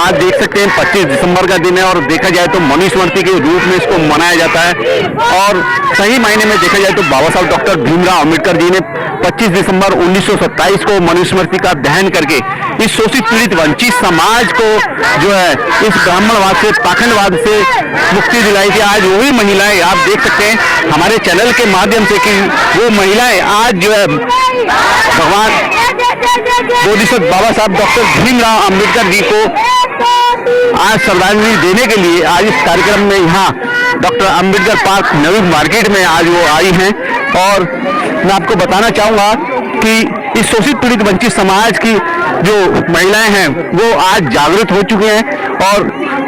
आज देख सकते हैं 25 दिसंबर का दिन है और देखा जाए तो मनुस्मृति के रूप में इसको मनाया जाता है। और सही मायने में देखा जाए तो बाबा साहब डॉक्टर भीमराव अंबेडकर जी ने 25 दिसंबर 1927 को मनुस्मृति का दहन करके इस शोषित पीड़ित वंचित समाज को जो है इस ब्राह्मणवाद से, पाखंडवाद से मुक्ति दिलाई थी। आज वही महिलाएं आप देख सकते हैं हमारे चैनल के माध्यम से कि वो महिलाएं आज जो है भगवान बोधिसत्व बाबा साहब डॉक्टर भीमराव अंबेडकर जी को आज श्रद्धांजलि देने के लिए आज इस कार्यक्रम में यहाँ डॉक्टर अंबेडकर पार्क नवी मार्केट में आज वो आई हैं। और मैं आपको बताना चाहूँगा कि इस शोषित पीड़ित वंचित समाज की जो महिलाएं हैं वो आज जागृत हो चुकी हैं और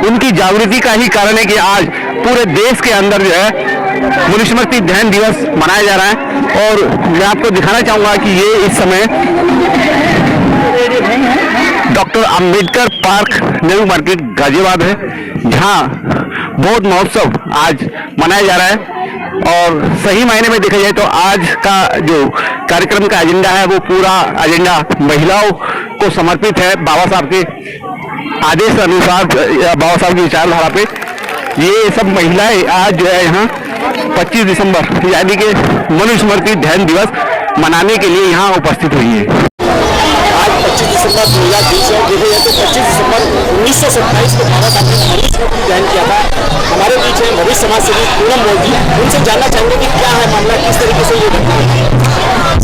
उनकी जागृति का ही कारण है कि आज पूरे देश के अंदर जो है मनुस्मृति दहन दिवस मनाया जा रहा है। और मैं आपको दिखाना चाहूँगा कि ये इस समय doctor Ambedkar park Nehru market Ghaziabad है, जहां बौद्ध महोत्सव आज मनाया जा रहा है। और सही मायने में देखा जाए तो आज का जो कार्यक्रम का एजेंडा है वो पूरा एजेंडा महिलाओं को समर्पित है। बाबा साहब के आदेश अनुसार, बाबा साहब की विचारधारा पे ये सब महिलाएं आज जो है यहाँ 25 दिसंबर यानी कि मनुस्मृति दहन दिवस मनाने के लिए यहाँ उपस्थित हुई है। 25 दिसंबर 2020 है। देखा जाए तो 25 दिसंबर 1927 को बाबा साहब ने मनुस्मृति दहन किया था। हमारे बीच है भविष्य समाज सेवी पूनम मोदी, उनसे जानना चाहेंगे कि क्या है मामला, किस तरीके से ये घटना है।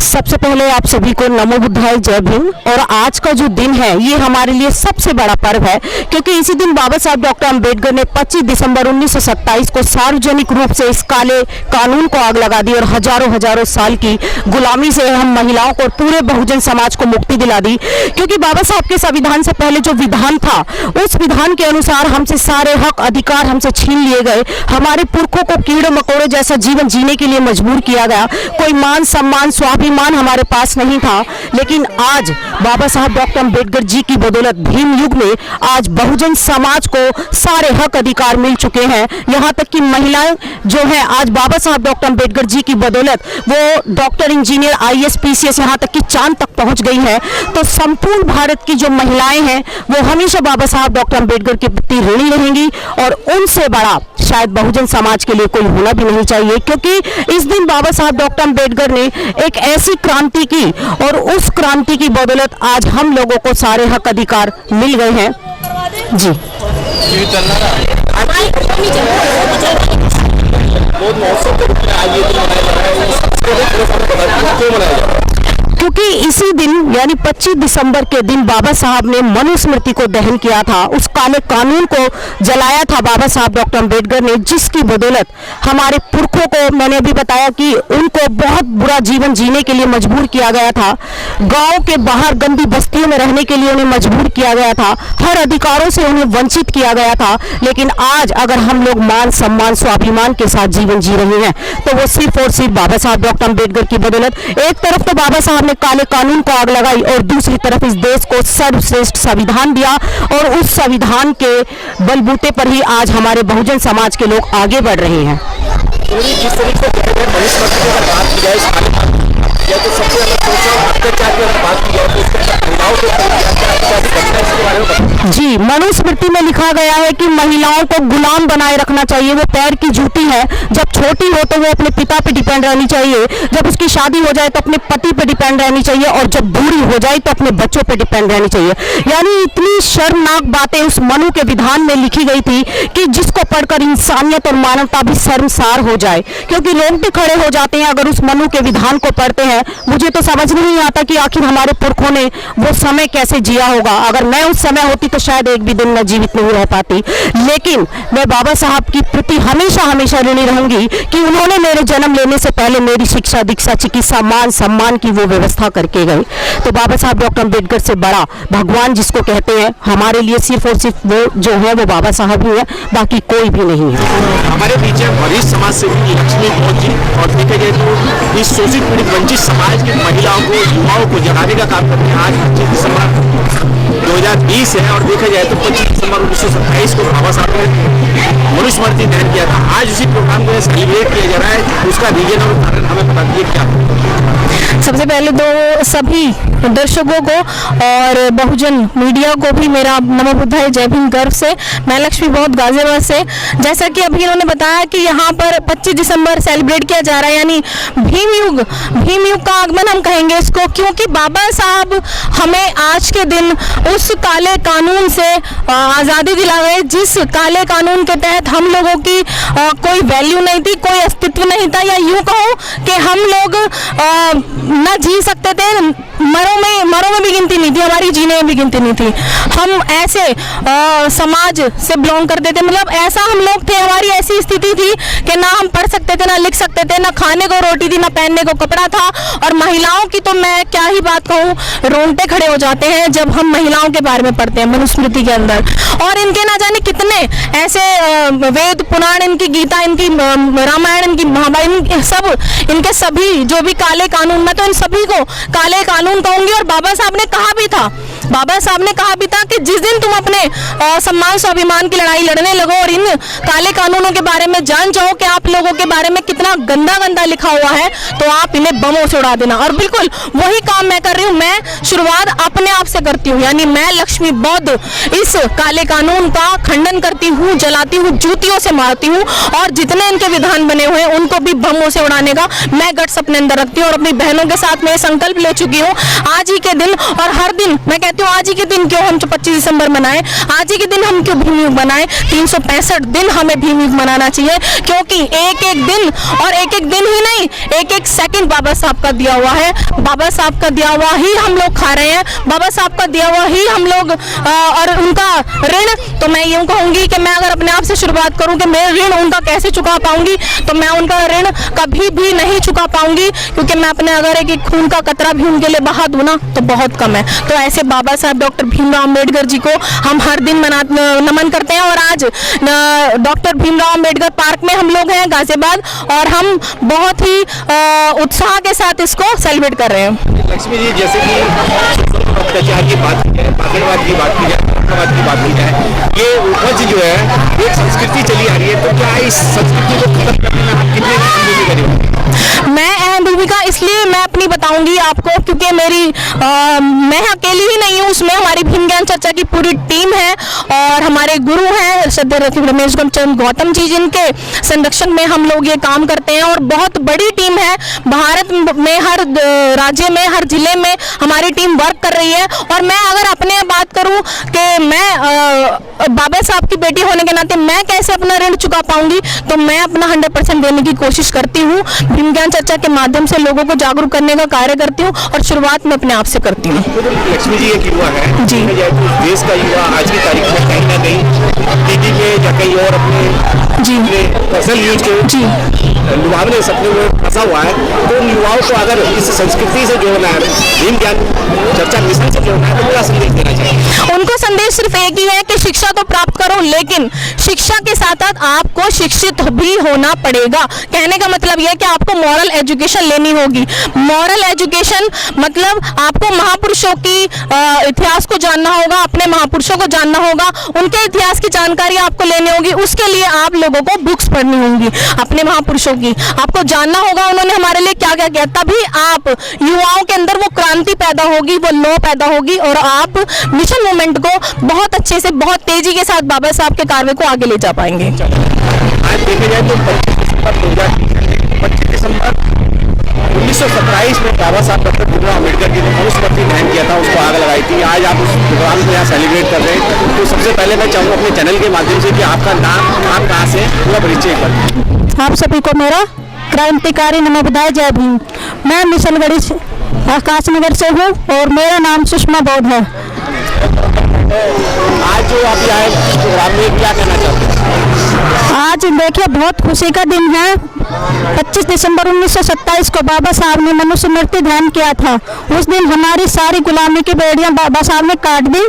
सबसे पहले आप सभी को नमो बुद्धाय, जय भीम। और आज का जो दिन है ये हमारे लिए सबसे बड़ा पर्व है, क्योंकि इसी दिन बाबा साहब डॉक्टर अंबेडकर ने 25 दिसंबर 1927 को सार्वजनिक रूप से इस काले कानून को आग लगा दी और हजारों साल की गुलामी से हम महिलाओं को और पूरे बहुजन समाज को मुक्ति दिला दी। क्योंकि बाबा साहब के संविधान से पहले जो विधान था उस विधान के अनुसार हमसे सारे हक अधिकार हमसे छीन लिए गए। हमारे पुरखों को कीड़े मकोड़े जैसा जीवन जीने के लिए मजबूर किया गया। कोई मान सम्मान स्वाभिमान हमारे पास नहीं था। लेकिन आज बाबा साहब डॉक्टर अंबेडकर जी की बदौलत भीम युग में आज बहुजन समाज को सारे हक अधिकार मिल चुके हैं। यहाँ तक कि महिलाएं जो है आज बाबा साहब डॉक्टर अंबेडकर जी की बदौलत वो डॉक्टर, इंजीनियर, IAS, PCS यहाँ तक कि चांद तक पहुँच गई है। तो संपूर्ण भारत की जो महिलाएं हैं वो हमेशा बाबा साहब डॉक्टर अंबेडकर के प्रति ऋणी रहेंगी और उनसे बड़ा शायद बहुजन समाज के लिए कोई होना भी नहीं चाहिए। क्योंकि इस दिन बाबा साहब डॉक्टर अंबेडकर ने एक ऐसी क्रांति की और उस क्रांति की बदौलत आज हम लोगों को सारे हक अधिकार मिल गए हैं। जी बौद्ध महोत्सव के रूप में आज ये दिन मनाया जा रहा है, क्यों मनाया जा रहा है? क्योंकि इसी दिन यानी 25 दिसंबर के दिन बाबा साहब ने मनुस्मृति को दहन किया था, उस काले कानून को जलाया था बाबा साहब डॉक्टर अंबेडकर ने, जिसकी बदौलत हमारे पुरखों को, मैंने अभी बताया कि उनको बहुत बुरा जीवन जीने के लिए मजबूर किया गया था। गांव के बाहर गंदी बस्तियों में रहने के लिए उन्हें मजबूर किया गया था। हर अधिकारों से उन्हें वंचित किया गया था। लेकिन आज अगर हम लोग मान सम्मान स्वाभिमान के साथ जीवन जी रहे हैं तो वो सिर्फ और सिर्फ बाबा साहब डॉक्टर अंबेडकर की बदौलत। एक तरफ तो बाबा साहब काले कानून को आग लगाई और दूसरी तरफ इस देश को सर्वश्रेष्ठ संविधान दिया और उस संविधान के बलबूते पर ही आज हमारे बहुजन समाज के लोग आगे बढ़ रहे हैं। जिस तरीके से मनुस्मृति की अगर बात की जाए तो सबसे अलग सोचो अत्याचार की अगर बात की जाए तो इसके महिलाओं को जी मनुस्मृति में लिखा गया है कि महिलाओं को गुलाम बनाए रखना चाहिए। वो पैर की जूती है, जब छोटी हो तो वो अपने पिता पे डिपेंड रहनी चाहिए, जब उसकी शादी हो जाए तो अपने पति पे डिपेंड रहनी चाहिए और जब बूढ़ी हो जाए तो अपने बच्चों पे डिपेंड रहनी चाहिए। यानी इतनी शर्मनाक बातें उस मनु के विधान में लिखी गई थी कि जिसको पढ़कर इंसानियत और मानवता भी शर्मसार हो जाए। क्योंकि लोग भी खड़े हो जाते हैं अगर उस मनु के विधान को पढ़ते हैं। मुझे तो समझ नहीं आता कि आखिर हमारे पुरखों ने वो समय कैसे जिया होगा। अगर मैं उस समय होती तो शायद एक भी दिन मैं जीवित नहीं रह पाती। लेकिन मैं बाबा साहब की प्रति हमेशा ऋणी रहूंगी कि उन्होंने मेरे जन्म लेने से पहले मेरी शिक्षा, दीक्षा, चिकित्सा, मान सम्मान की वो व्यवस्था करके गए। तो बाबा साहब डॉक्टर अंबेडकर से बड़ा भगवान जिसको कहते हैं हमारे लिए सिर्फ और सिर्फ वो जो है वो बाबा साहब ही है, बाकी कोई भी नहीं है। हमारे बीच वरिष्ठ समाज सेवी लक्ष्मी बहुत जी, और देखा जाए तो इस शोषित पीड़ित वंचित समाज की महिलाओं को, युवाओं को जगाने का काम करते हैं। आज 25 दिसंबर 2020 है और देखा जाए तो 25 दिसंबर 1927 को बाबा साहब ने मनुस्मृति दहन किया था। आज उसी प्रोग्राम को सेलिब्रेट किया जा रहा है, उसका रीजन और कारण हमें बता दीजिए क्या। सबसे पहले तो सभी दर्शकों को और बहुजन मीडिया को भी मेरा नमो बुद्धाय जय भीम गर्व से। मैं लक्ष्मी बहुत गाजियाबाद से। जैसा कि अभी इन्होंने बताया कि यहाँ पर 25 दिसंबर सेलिब्रेट किया जा रहा है, यानी भीम युग का आगमन हम कहेंगे इसको, क्योंकि बाबा साहब हमें आज के दिन उस काले कानून से आज़ादी दिला गए, जिस काले कानून के तहत हम लोगों की कोई वैल्यू नहीं थी, कोई अस्तित्व नहीं था, या यूँ कहो कि हम लोग न जी सकते थे, मरों में भी गिनती नहीं थी, हमारी जीने में भी गिनती नहीं थी। हम ऐसे समाज से बिलोंग करते थे, मतलब ऐसा हम लोग थे, हमारी ऐसी स्थिति थी कि ना हम पढ़ सकते थे, ना लिख सकते थे, ना खाने को रोटी थी, ना पहनने को कपड़ा था। और महिलाओं की तो मैं क्या ही बात कहूँ, रोंगटे खड़े हो जाते हैं जब हम महिलाओं के बारे में पढ़ते हैं मनुस्मृति के अंदर। और इनके ना जाने कितने ऐसे वेद पुराण, इनकी गीता, इनकी रामायण, इनकी महाभारत, इनके सभी जो भी काले कानून, मैं तो इन सभी को काले कानून कहूंगी। और बाबा साहब ने कहा भी था कि जिस दिन तुम अपने सम्मान स्वाभिमान की लड़ाई लड़ने लगो और इन काले कानूनों के बारे में जान जाओ कि आप लोगों के बारे में कितना गंदा लिखा हुआ है, तो आप इन्हें बमों से उड़ा देना। और बिल्कुल वही काम मैं कर रही हूँ। मैं शुरुआत अपने आप से करती हूँ, यानी मैं लक्ष्मी बौद्ध इस काले कानून का खंडन करती हूँ, जलाती हूँ, जूतियों से मारती हूँ, और जितने इनके विधान बने हुए हैं उनको भी बमों से उड़ाने का मैं गट्स अपने अंदर रखती हूँ। और अपनी बहनों के साथ मैं संकल्प ले चुकी हूँ आज ही के दिन। और हर दिन मैं कहती हूँ आज ही के दिन क्यों हम 25 दिसंबर मनाएं, आज ही के दिन हम क्यों भीम युग मनाएं। 365 दिन हमें भीम युग मनाना चाहिए, क्योंकि एक एक दिन, और एक एक दिन ही नहीं, एक एक सेकंड बाबा साहब का दिया हुआ है। बाबा साहब का दिया हुआ ही हम लोग खा रहे हैं, बाबा साहब का दिया हुआ ही हम लोग और उनका ऋण, तो मैं यूँ कहूँगी कि मैं अगर अपने आप से शुरुआत करूँ कि मैं ऋण उनका कैसे चुका पाऊंगी, तो मैं उनका ऋण कभी भी नहीं चुका पाऊंगी, क्योंकि मैं अपने अगर एक खून का कतरा भी उनके लिए बहा दूं ना तो बहुत कम है। तो ऐसे बाबा साहब डॉक्टर भीमराव अंबेडकर जी को हम हर दिन नमन करते हैं। और आज डॉक्टर भीमराव अंबेडकर पार्क में हम लोग हैं गाजियाबाद, और हम बहुत ही उत्साह के साथ इसको सेलिब्रेट कर रहे हैं। लक्ष्मी जी, जैसे कि अत्याचार की बात की जाए, पाखंडवाद की बात की जाए, धोखाबाद की बात की जाए, ये उपज जो है एक संस्कृति चली आ रही है, तो क्या इस संस्कृति को खत्म करने में आप कितने अहम भूमिका निभाएंगे? मैं अहम भूमिका इसलिए मैं अपनी बताऊंगी आपको, क्योंकि मैं अकेली ही नहीं हूँ, उसमें हमारी भीम ज्ञान चर्चा की पूरी टीम है, और हमारे गुरु हैं श्रद्धेय रमेश चंद्र गौतम जी, जिनके संरक्षण में हम लोग ये काम करते हैं। और बहुत बड़ी टीम है, भारत में हर राज्य में, हर जिले में हमारी टीम वर्क कर रही है। और मैं अगर अपने बात करूं कि मैं बाबा साहब की बेटी होने के नाते मैं कैसे अपना ऋण चुका पाऊंगी, तो मैं अपना 100% देने की कोशिश करती हूँ। भीम ज्ञान चर्चा के माध्यम से लोगों को जागरूक करने का कार्य करती हूँ, और शुरुआत में अपने आप से करती हूँ। लक्ष्मी जी एक युवा है जी, देश का युवा आज की तारीख में कहीं ना कहीं टीवी में या कहीं और अपने जी पर्सनल यूज के जी लुभावने सपने में फंसा हुआ है। तो उन युवाओं को अगर इस संस्कृति से जोड़ना है, भीम ज्ञान चर्चा मिशन से जोड़ना है, तो क्या संदेश देना चाहिए? उनको संदेश सिर्फ एक ही है कि शिक्षा तो प्राप्त करो, लेकिन शिक्षा के साथ साथ आपको शिक्षित भी होना पड़ेगा। कहने का मतलब यह है कि आपको मॉरल एजुकेशन लेनी होगी। मॉरल एजुकेशन मतलब आपको महापुरुषों की इतिहास को जानना होगा, अपने महापुरुषों को जानना होगा, उनके इतिहास की जानकारी आपको लेनी होगी। उसके लिए आप लोगों को बुक्स पढ़नी होंगी, अपने महापुरुषों की आपको जानना होगा उन्होंने हमारे लिए क्या क्या किया, तभी आप युवाओं के अंदर वो क्रांति पैदा होगी, वो लौ पैदा होगी, और आप मिशन मूवमेंट को बहुत अच्छे से, बहुत तेजी के साथ बाबा साहब के कार्य को आगे ले जा पाएंगे। आज देखे जाए तो 25 दिसंबर 1927 में बाबा साहब डॉक्टर भीमराव अम्बेडकर जी ने मनुस्मृति दहन किया था, उसको आग लगाई थी। आज आप उस प्रोग्राम को यहाँ सेलिब्रेट कर रहे हैं। तो सबसे पहले मैं चाहूँगा अपने चैनल के माध्यम से कि आपका नाम, आप कहाँ से, पूरा परिचय कर। आप सभी को मेरा क्रांतिकारी नमो बुद्धाय जय भीम। मैं मिशनगढ़ी आकाशनगर से हूँ, और मेरा नाम सुषमा बौद्ध है। आज जो आप यहाँ प्रोग्राम में क्या कहना चाहते हैं? आज देखिए बहुत खुशी का दिन है। 25 दिसंबर 1927 को बाबा साहब ने मनुस्मृति दहन किया था। उस दिन हमारी सारी गुलामी की बेड़ियां बाबा साहब ने काट दी।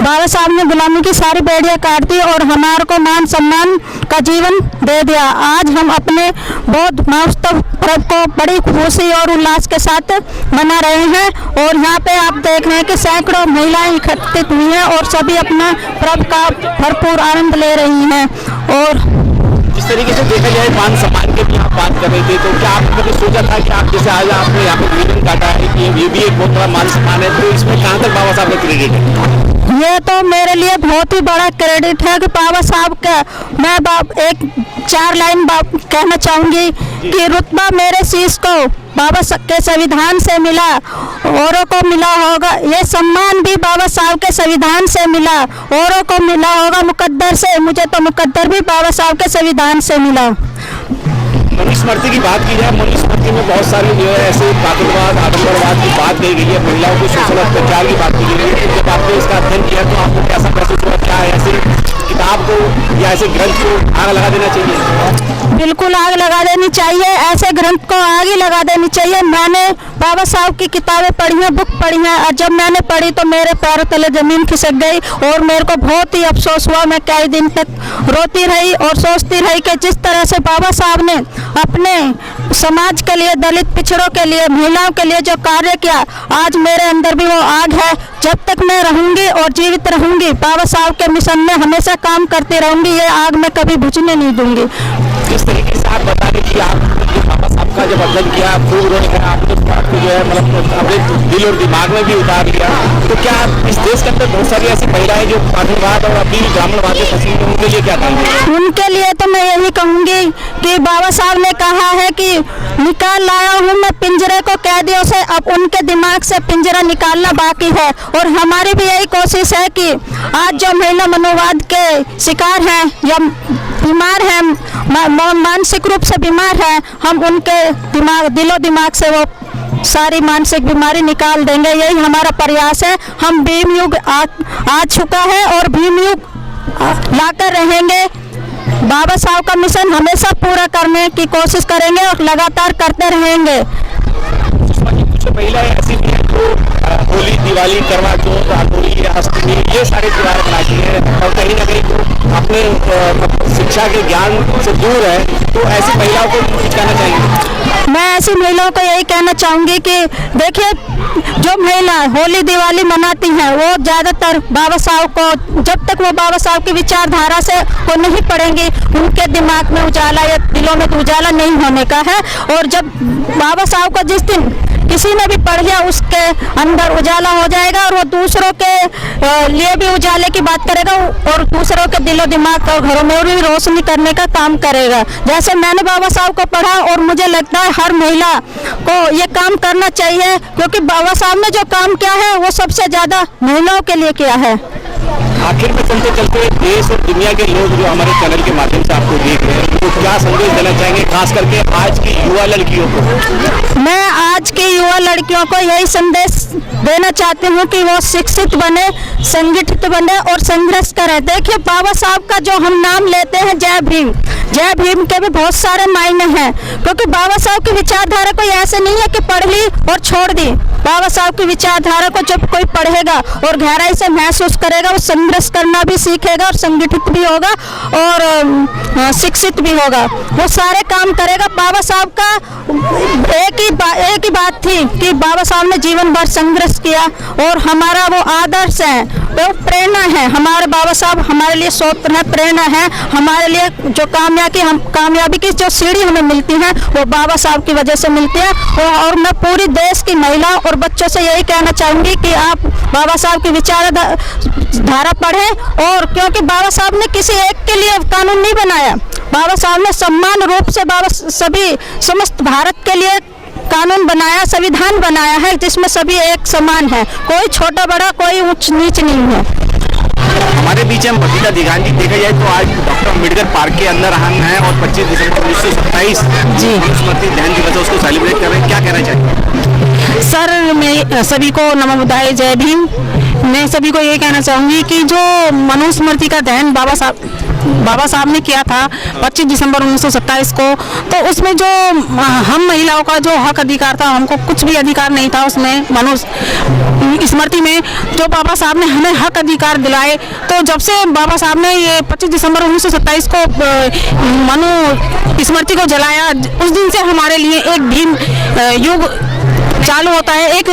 बाबा साहब ने गुलामी की सारी बेड़ियां काट दी और हमारे को मान सम्मान का जीवन दे दिया। आज हम अपने बौद्ध महोत्सव पर्व को बड़ी खुशी और उल्लास के साथ मना रहे हैं और यहाँ पे आप देख रहे हैं कि सैकड़ों महिलाएं एकत्रित हुई हैं और सभी अपना पर्व का भरपूर आनंद ले रही हैं। और जिस तरीके से देखा जाए मान सम्मान की भी आप बात कर रहे थे, तो क्या आपने कभी सोचा था कि आप जैसे आज आपने यहाँ पे रिबन काटा है कि ये भी एक बहुत बड़ा मान सम्मान है, तो इसमें कहाँ तक बाबा साहब का क्रेडिट है? ये तो मेरे लिए बहुत ही बड़ा क्रेडिट है कि बाबा साहब का मैं एक 4 लाइन कहना चाहूँगी कि रुतबा मेरे शीश को बाबा के संविधान से मिला, औरों को मिला होगा ये सम्मान भी बाबा साहब के संविधान से मिला, औरों को मिला होगा मुकद्दर से, मुझे तो मुकद्दर भी बाबा साहब के संविधान से मिला। मनुस्मृति की बात की जाए, मनुस्मृति में बहुत सारी जो है ऐसे पागलवाद आडंबरवाद की बात कही गई है, महिलाओं को शोषण अत्याचार की बात की गई है। तो जब आपने इसका अध्ययन किया तो आपको कैसा महसूस हुआ? क्या ऐसे किताब को या ऐसे ग्रंथ को आग लगा देना चाहिए? बिल्कुल आग लगा देनी चाहिए, ऐसे ग्रंथ को आग ही लगा देनी चाहिए। मैंने बाबा साहब की किताबें पढ़ी हैं, बुक पढ़ी हैं, और जब मैंने पढ़ी तो मेरे पैरों तले जमीन खिसक गई और मेरे को बहुत ही अफसोस हुआ। मैं कई दिन तक रोती रही और सोचती रही कि जिस तरह से बाबा साहब ने अपने समाज के लिए, दलित पिछड़ों के लिए, महिलाओं के लिए जो कार्य किया, आज मेरे अंदर भी वो आग है। जब तक मैं रहूंगी और जीवित रहूंगी बाबा साहब के मिशन में हमेशा काम करती रहूंगी, ये आग मैं कभी बुझने नहीं दूंगी। जिस तरीके से आप बता रहे कि आप बाबा साहब का जब अध्ययन किया, खूब रोने का आपने इस बात को जो है मतलब अपने दिल और दिमाग में भी उतार लिया, तो क्या इस देश के अंदर बहुत सारी ऐसी महिलाएं जो पागलवाद और अभी ब्राह्मणवाद से फंसी हुई, उनके लिए क्या कहेंगे? उनके लिए तो मैं यही कहूंगी कि बाबा साहब ने कहा है कि निकाल लाया हूँ मैं पिंजरे को कैदियों से, अब उनके दिमाग से पिंजरा निकालना बाकी है। और हमारी भी यही कोशिश है कि आज जो महिला मनोवाद के शिकार हैं या बीमार हैं, मानसिक रूप से बीमार हैं, हम उनके दिलो दिमाग से वो सारी मानसिक बीमारी निकाल देंगे। यही हमारा प्रयास है। हम भीम युग आ चुका है और भीम युग लाकर रहेंगे। बाबा साहब का मिशन हमेशा पूरा करने की कोशिश करेंगे और लगातार करते रहेंगे। कुछ महिलाएं ऐसी भी हैं जो होली, दिवाली, करवा चौथ, होली, अष्टमी ये सारे त्योहार मनाती हैं और कहीं ना कहीं तो अपने शिक्षा के ज्ञान से दूर है, तो ऐसी महिलाओं को कुछ कहना चाहिए? मैं ऐसी महिलाओं को यही कहना चाहूँगी कि देखिए, जो महिला होली दिवाली मनाती हैं वो ज़्यादातर बाबा साहब को, जब तक वो बाबा साहब की विचारधारा से को नहीं पढ़ेंगी, उनके दिमाग में उजाला या दिलों में उजाला नहीं होने का है। और जब बाबा साहब को जिस दिन किसी ने भी पढ़ लिया उसके अंदर उजाला हो जाएगा और वो दूसरों के लिए भी उजाले की बात करेगा और दूसरों के दिलो दिमाग और घरों में भी रोशनी करने का काम करेगा। जैसे मैंने बाबा साहब को पढ़ा और मुझे लगता है हर महिला को ये काम करना चाहिए, क्योंकि बाबा साहब ने जो काम किया है वो सबसे ज़्यादा महिलाओं के लिए किया है। आखिर में चलते चलते देश और दुनिया के लोग जो हमारे चैनल के माध्यम से आपको देख रहे हैं, तो क्या संदेश देना चाहेंगे खास करके आज की युवा लड़कियों को? मैं आज की युवा लड़कियों को यही संदेश देना चाहती हूँ कि वो शिक्षित बने, संगठित बने और संघर्ष करें। देखिए, बाबा साहब का जो हम नाम लेते हैं जय भीम, जय भीम के भी बहुत सारे मायने हैं, क्योंकि बाबा साहब की विचारधारा कोई ऐसे नहीं है कि पढ़ ली और छोड़ दी। बाबा साहब की विचारधारा को जब कोई पढ़ेगा और गहराई से महसूस करेगा, वो संघर्ष करना भी सीखेगा और संगठित भी होगा और शिक्षित भी होगा, वो सारे काम करेगा। बाबा साहब का एक ही बात थी कि बाबा साहब ने जीवन भर संघर्ष किया और हमारा वो आदर्श है, वो प्रेरणा है। हमारे बाबा साहब हमारे लिए स्रोत है, प्रेरणा है हमारे लिए। जो कामयाबी की जो सीढ़ी हमें मिलती है वो बाबा साहब की वजह से मिलती है। और मैं पूरी देश की महिलाओं और बच्चों से यही कहना चाहूँगी कि आप बाबा साहब की विचारधारा पढ़ें, और क्योंकि बाबा साहब ने किसी एक के लिए कानून नहीं बनाया, बाबा साहब ने समान रूप से सभी समस्त भारत के लिए कानून बनाया, संविधान बनाया है जिसमें सभी एक समान है, कोई छोटा बड़ा, कोई ऊंच नीच नहीं है। हमारे बीच में बबीता दिगान जी, देखा जाए तो आज डॉक्टर अम्बेडकर पार्क के अंदर हम हैं और 25 दिसंबर 1927 जी स्मृति ध्यान दिवस है, उसको सेलिब्रेट कर रहे हैं। क्या कहना चाहिए सर? मैं सभी को नमो बुद्धाय, जय भीम। मैं सभी को ये कहना चाहूँगी कि जो मनुस्मृति का दहन बाबा साहब बाबा साहब ने किया था 25 दिसंबर 1927 को, तो उसमें जो हम महिलाओं का जो हक अधिकार था, हमको कुछ भी अधिकार नहीं था उसमें। मनु स्मृति में जो बाबा साहब ने हमें हक अधिकार दिलाए, तो जब से बाबा साहब ने ये 25 दिसंबर 1927 को मनु स्मृति को जलाया, उस दिन से हमारे लिए एक भीम युग चालू होता है। एक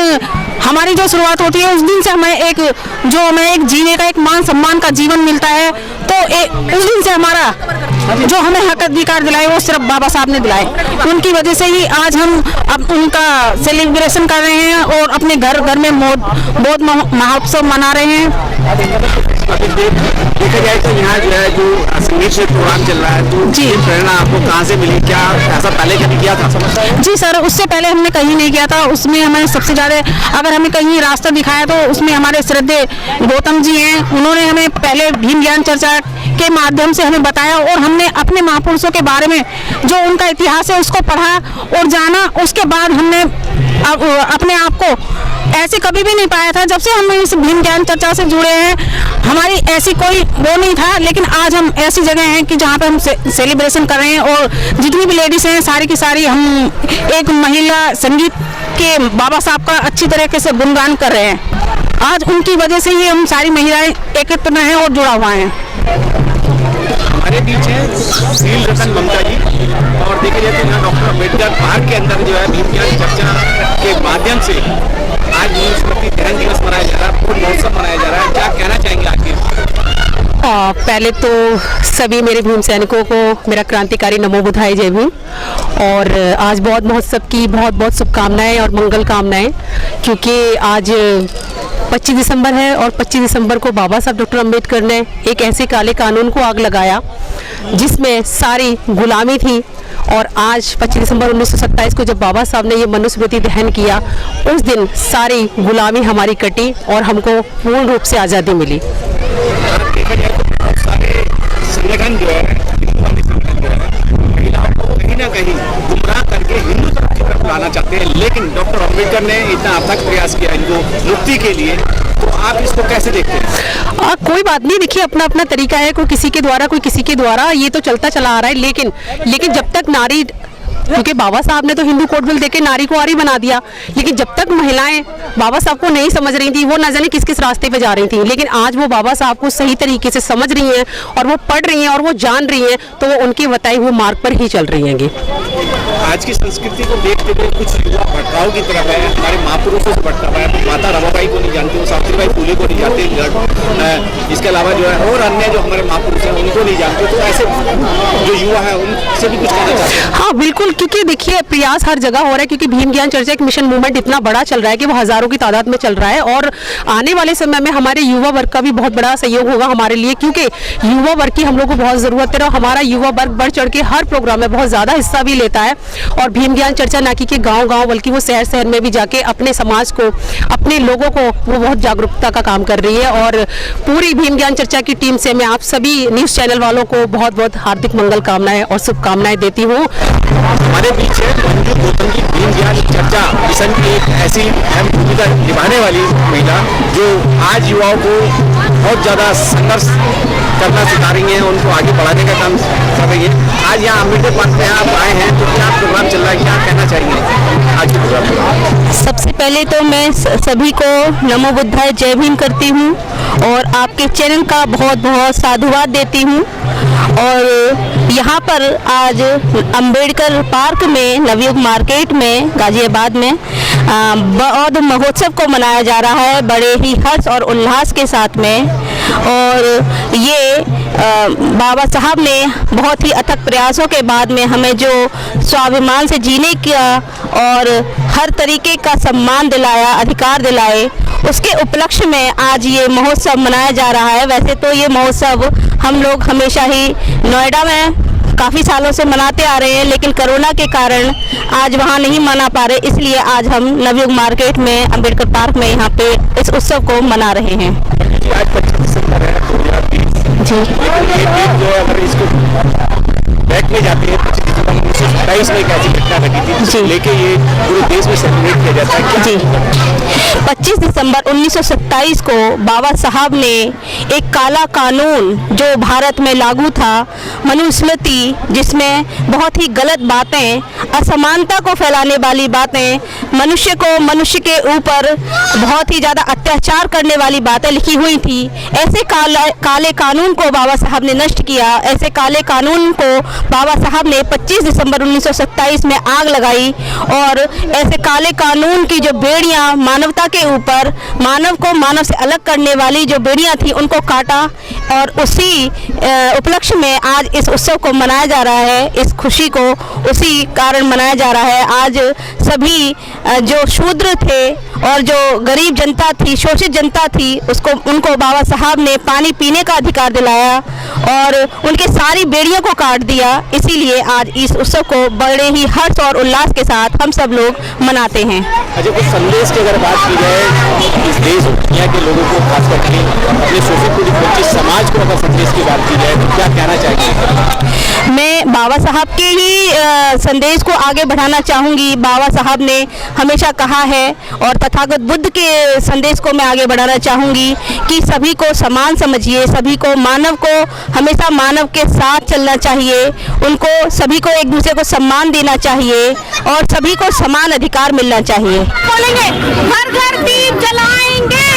हमारी जो शुरुआत होती है, उस दिन से हमें एक जीने का, एक मान सम्मान का जीवन मिलता है। तो उस दिन से हमारा जो हमें हक अधिकार दिलाए वो सिर्फ बाबा साहब ने दिलाए। उनकी वजह से ही आज हम अब उनका सेलिब्रेशन कर रहे हैं और अपने घर घर में बौद्ध महोत्सव मना रहे हैं। देखा जाए तो यहाँ जो है जो संगीत से प्रोग्राम चल रहा है, तो जी, प्रेरणा आपको कहाँ से मिली? क्या ऐसा पहले कभी किया था? समझता है जी सर, उससे पहले हमने कहीं नहीं किया था। उसमें हमें सबसे ज़्यादा अगर हमें कहीं रास्ता दिखाया तो उसमें हमारे श्रद्धेय गौतम जी हैं, उन्होंने हमें पहले भीम ज्ञान चर्चा के माध्यम से हमें बताया और हमने अपने महापुरुषों के बारे में जो उनका इतिहास है उसको पढ़ा और जाना। उसके बाद हमने अपने आप को ऐसे कभी भी नहीं पाया था। जब से हम इस भीम ज्ञान चर्चा से जुड़े हैं, हमारी ऐसी कोई वो नहीं था, लेकिन आज हम ऐसी जगह हैं कि जहाँ पे हम सेलिब्रेशन कर रहे हैं और जितनी भी लेडीज हैं सारी की सारी हम एक महिला संगीत के बाबा साहब का अच्छी तरीके से गुणगान कर रहे हैं। आज उनकी वजह से ही हम सारी महिलाएं एकत्र हैं और जुड़ा हुआ हैं। हमारे बीच है शील रतन ममता जी, और देखा जाए तो यहाँ डॉक्टर अम्बेडकर पार्क के अंदर जो है भीम ज्ञान चर्चा के माध्यम से आज स्मृति दहन दिवस मनाया जा रहा है, पूर्ण महोत्सव मनाया जा रहा है। क्या कहना चाहेंगे आखिर? पहले तो सभी मेरे भीम सैनिकों को मेरा क्रांतिकारी नमो बुद्धाय जय भीम। और आज बौद्ध महोत्सव की बहुत बहुत शुभकामनाएं और मंगल कामनाएं, क्योंकि आज 25 दिसंबर है और 25 दिसंबर को बाबा साहब डॉक्टर अम्बेडकर ने एक ऐसे काले कानून को आग लगाया जिसमें सारी गुलामी थी। और आज 25 दिसंबर 1927 को जब बाबा साहब ने ये मनुस्मृति दहन किया, उस दिन सारी गुलामी हमारी कटी और हमको पूर्ण रूप से आज़ादी मिली। देखा जाए तो बहुत सारे संगठन जो है, हिंदुवादी संगठन जो है, महिलाओं को कहीं ना कहीं गुमराह करके हिंदू धर्म की तरफ लाना चाहते हैं, लेकिन डॉक्टर अम्बेडकर ने इतना अथक प्रयास किया हिंदू मुक्ति के लिए। तो आप इसको कैसे देखते हैं? कोई बात नहीं, देखिए अपना अपना तरीका है, कोई किसी के द्वारा, कोई किसी के द्वारा, ये तो चलता चला आ रहा है। लेकिन जब तक नारी, क्योंकि बाबा साहब ने तो हिंदू कोड बिल देके नारी को आरी बना दिया, लेकिन जब तक महिलाएं बाबा साहब को नहीं समझ रही थी, वो न जाने किस किस रास्ते पे जा रही थी, लेकिन आज वो बाबा साहब को सही तरीके से समझ रही हैं और वो पढ़ रही हैं और वो जान रही हैं, तो वो उनके बताए हुए मार्ग पर ही चल रही हैं। आज की संस्कृति को देखते हुए कुछ युवा भटकाव की तरफ है, हमारे महापुरुषों से भटका हुआ है। माता रमाबाई को नहीं जानते, सावित्रीबाई फुले को नहीं जानते, इसके अलावा जो है और अन्य जो हमारे महापुरुष हैं उनको नहीं जानते। तो ऐसे जो युवा है उनसे भी कुछ कहना चाहते हैं? हाँ बिल्कुल, क्योंकि देखिए प्रयास हर जगह हो रहा है, क्योंकि भीम ज्ञान चर्चा एक मिशन मूवमेंट इतना बड़ा चल रहा है कि वो हजारों की तादाद में चल रहा है। और आने वाले समय में हमारे युवा वर्ग का भी बहुत बड़ा सहयोग होगा हमारे लिए, क्योंकि युवा वर्ग की हम लोग को बहुत जरूरत है और हमारा युवा वर्ग बढ़ चढ़ के हर प्रोग्राम में बहुत ज्यादा हिस्सा भी लेता है। और भीम ज्ञान चर्चा ना कि गांव-गांव बल्कि वो शहर शहर में भी जाके अपने समाज को, अपने लोगों को वो बहुत जागरूकता का काम कर रही है। और पूरी भीम ज्ञान चर्चा की टीम से मैं आप सभी न्यूज चैनल वालों को बहुत बहुत हार्दिक मंगल कामनाएं और शुभकामनाएं देती हूँ। हमारे बीच है गौतम जी, भीम ज्ञान चर्चा मिशन की एक ऐसी अहम भूमिका निभाने वाली महिला जो आज युवाओं को बहुत ज़्यादा संघर्ष करना सिखा रही हैं, उनको आगे बढ़ाने का काम कर रही है। आज यहाँ अम्बेडकर पार्क में आप आए हैं, तो क्या प्रोग्राम चल रहा है, क्या कहना चाहिए आज के प्रोग्राम? सबसे पहले तो मैं सभी को नमो बुद्धाय जय भीम करती हूँ और आपके चैनल का बहुत बहुत साधुवाद देती हूँ। और यहाँ पर आज अंबेडकर पार्क में नवयुग मार्केट में गाजियाबाद में बौद्ध महोत्सव को मनाया जा रहा है बड़े ही हर्ष और उल्लास के साथ में। और ये बाबा साहब ने बहुत ही अथक प्रयासों के बाद में हमें जो स्वाभिमान से जीने का और हर तरीके का सम्मान दिलाया, अधिकार दिलाए, उसके उपलक्ष्य में आज ये महोत्सव मनाया जा रहा है। वैसे तो ये महोत्सव हम लोग हमेशा ही नोएडा में काफ़ी सालों से मनाते आ रहे हैं, लेकिन कोरोना के कारण आज वहाँ नहीं मना पा रहे, इसलिए आज हम नवयुग मार्केट में अंबेडकर पार्क में यहाँ पे इस उत्सव को मना रहे हैं। आज 25 दिसंबर है 2020 जी, ये डेट जो है अगर इसको बैक में जाते हैं दिसंबर 1927 में एक ऐसी घटना घटी थी जिसे जी। लेके ये पूरे देश में सेलिब्रेट किया जाता है। क्या जी 25 दिसंबर 1927 को बाबा साहब ने एक काला कानून जो भारत में लागू था, मनुस्मृति, जिसमें बहुत ही गलत बातें, असमानता को फैलाने वाली बातें, मनुष्य को मनुष्य के ऊपर बहुत ही ज़्यादा अत्याचार करने वाली बातें लिखी हुई थी, ऐसे काले कानून को बाबा साहब ने नष्ट किया। ऐसे काले कानून को बाबा साहब ने 25 दिसंबर 1927 में आग लगाई और ऐसे काले कानून की जो बेड़ियां मानवता के ऊपर, मानव को मानव से अलग करने वाली जो बेड़ियां थी, उनको काटा और उसी उपलक्ष्य में आज इस उत्सव को मनाया जा रहा है। इस खुशी को उसी कारण मनाया जा रहा है। आज सभी जो शूद्र थे और जो गरीब जनता थी, शोषित जनता थी, उनको बाबा साहब ने पानी पीने का अधिकार दिलाया और उनके सारी बेड़ियों को काट दिया। इसीलिए आज इस उत्सव को बड़े ही हर्ष और उल्लास के साथ हम सब लोग मनाते हैं। अच्छा, कुछ संदेश की अगर बात की जाए इस देश और दुनिया के लोगों को, खास करके अपने शोषित पीड़ित वंचित समाज को अगर संदेश की बात की जाए तो क्या कहना चाहेंगे? मैं बाबा साहब के ही संदेश को आगे बढ़ाना चाहूँगी। बाबा साहब ने हमेशा कहा है और तथागत बुद्ध के संदेश को मैं आगे बढ़ाना चाहूँगी कि सभी को समान समझिए, सभी को, मानव को हमेशा मानव के साथ चलना चाहिए, उनको सभी को एक दूसरे को सम्मान देना चाहिए और सभी को समान अधिकार मिलना चाहिए। बोलेंगे घर घर दीप जलाएंगे,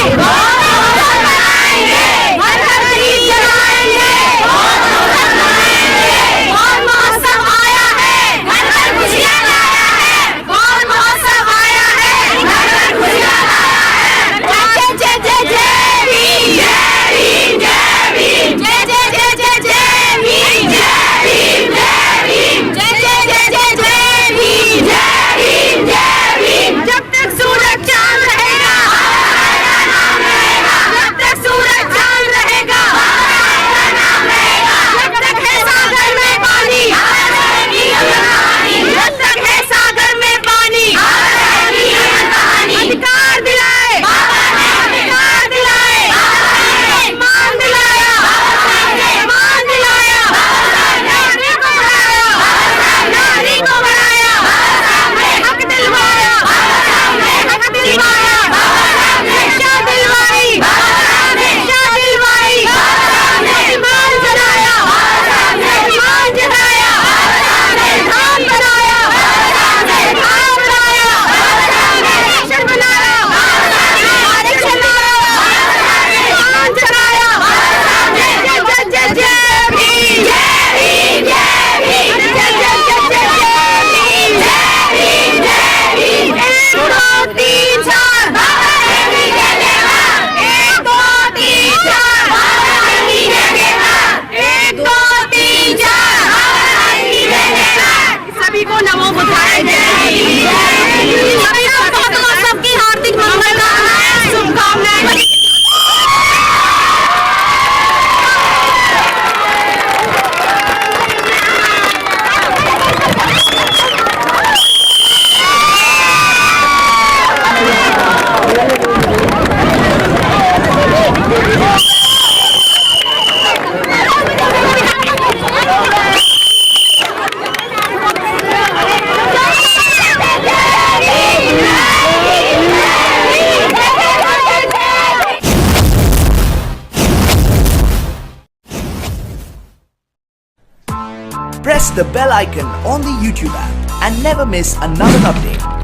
Press the bell icon on the YouTube app and never miss another update.